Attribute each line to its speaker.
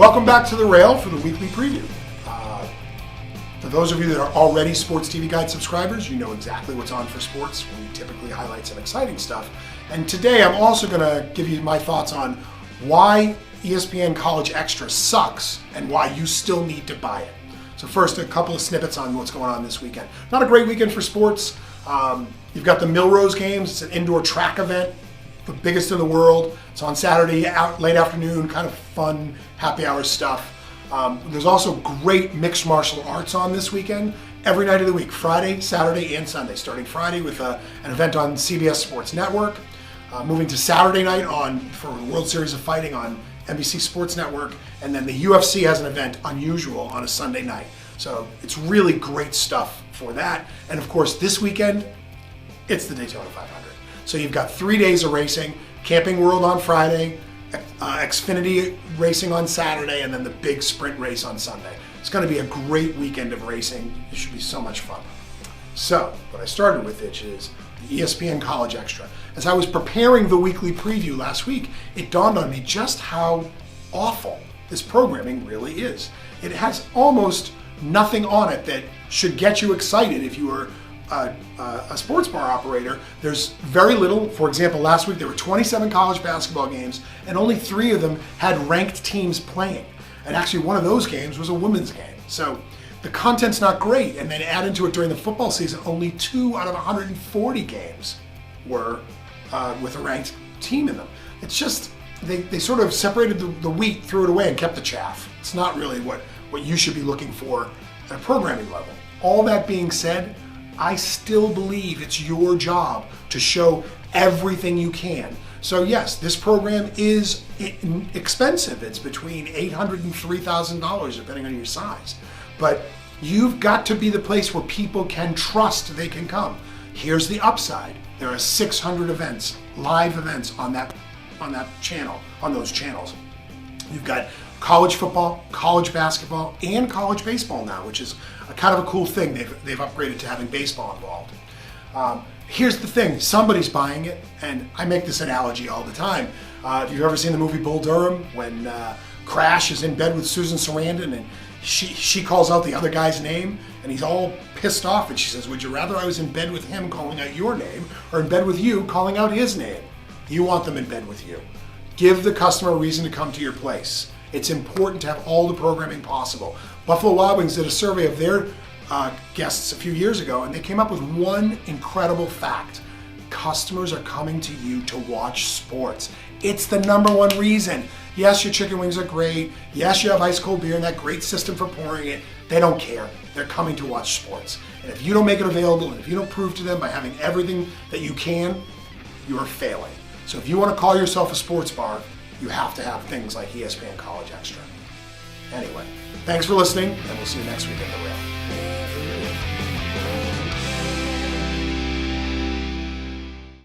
Speaker 1: Welcome back to The Rail for the weekly preview. For those of you that are already Sports TV Guide subscribers, you know exactly what's on for sports. We typically highlight some exciting stuff. And today I'm also going to give you my thoughts on why ESPN College Extra sucks and why you still need to buy it. So first, a couple of snippets on what's going on this weekend. Not a great weekend for sports. You've got the Millrose Games. It's an indoor track event, the biggest in the world. It's on Saturday, late afternoon, kind of fun, happy hour stuff. There's also great mixed martial arts on this weekend, every night of the week, Friday, Saturday, and Sunday. Starting Friday with an event on CBS Sports Network, moving to Saturday night for the World Series of Fighting on NBC Sports Network, and then the UFC has an event, Unusual, on a Sunday night. So it's really great stuff for that. And of course, this weekend, it's the Daytona 500. So you've got 3 days of racing, Camping World on Friday, Xfinity racing on Saturday, and then the big sprint race on Sunday. It's going to be a great weekend of racing. It should be so much fun. So what I started with, which is the ESPN College Extra. As I was preparing the weekly preview last week, it dawned on me just how awful this programming really is. It has almost nothing on it that should get you excited if you were a sports bar operator. There's very little. For example, last week there were 27 college basketball games and only 3 of them had ranked teams playing. And actually one of those games was a women's game. So the content's not great. And then add into it during the football season, only 2 out of 140 games were with a ranked team in them. It's just, they sort of separated the wheat, threw it away, and kept the chaff. It's not really what you should be looking for at a programming level. All that being said, I still believe it's your job to show everything you can. So yes, this program is expensive. It's between $800 and $3,000 depending on your size. But you've got to be the place where people can trust they can come. Here's the upside. There are 600 events, live events on that channel, on those channels. You've got college football, college basketball, and college baseball now, which is a kind of a cool thing. They've upgraded to having baseball involved. Here's the thing, somebody's buying it, and I make this analogy all the time. If you've ever seen the movie Bull Durham, when Crash is in bed with Susan Sarandon and she calls out the other guy's name, and he's all pissed off, and she says, would you rather I was in bed with him calling out your name, or in bed with you calling out his name? You want them in bed with you. Give the customer a reason to come to your place. It's important to have all the programming possible. Buffalo Wild Wings did a survey of their guests a few years ago, and they came up with one incredible fact. Customers are coming to you to watch sports. It's the number one reason. Yes, your chicken wings are great. Yes, you have ice cold beer and that great system for pouring it. They don't care. They're coming to watch sports. And if you don't make it available, and if you don't prove to them by having everything that you can, you're failing. So if you want to call yourself a sports bar, you have to have things like ESPN College Extra. Anyway, thanks for listening, and we'll see you next week at The Rail.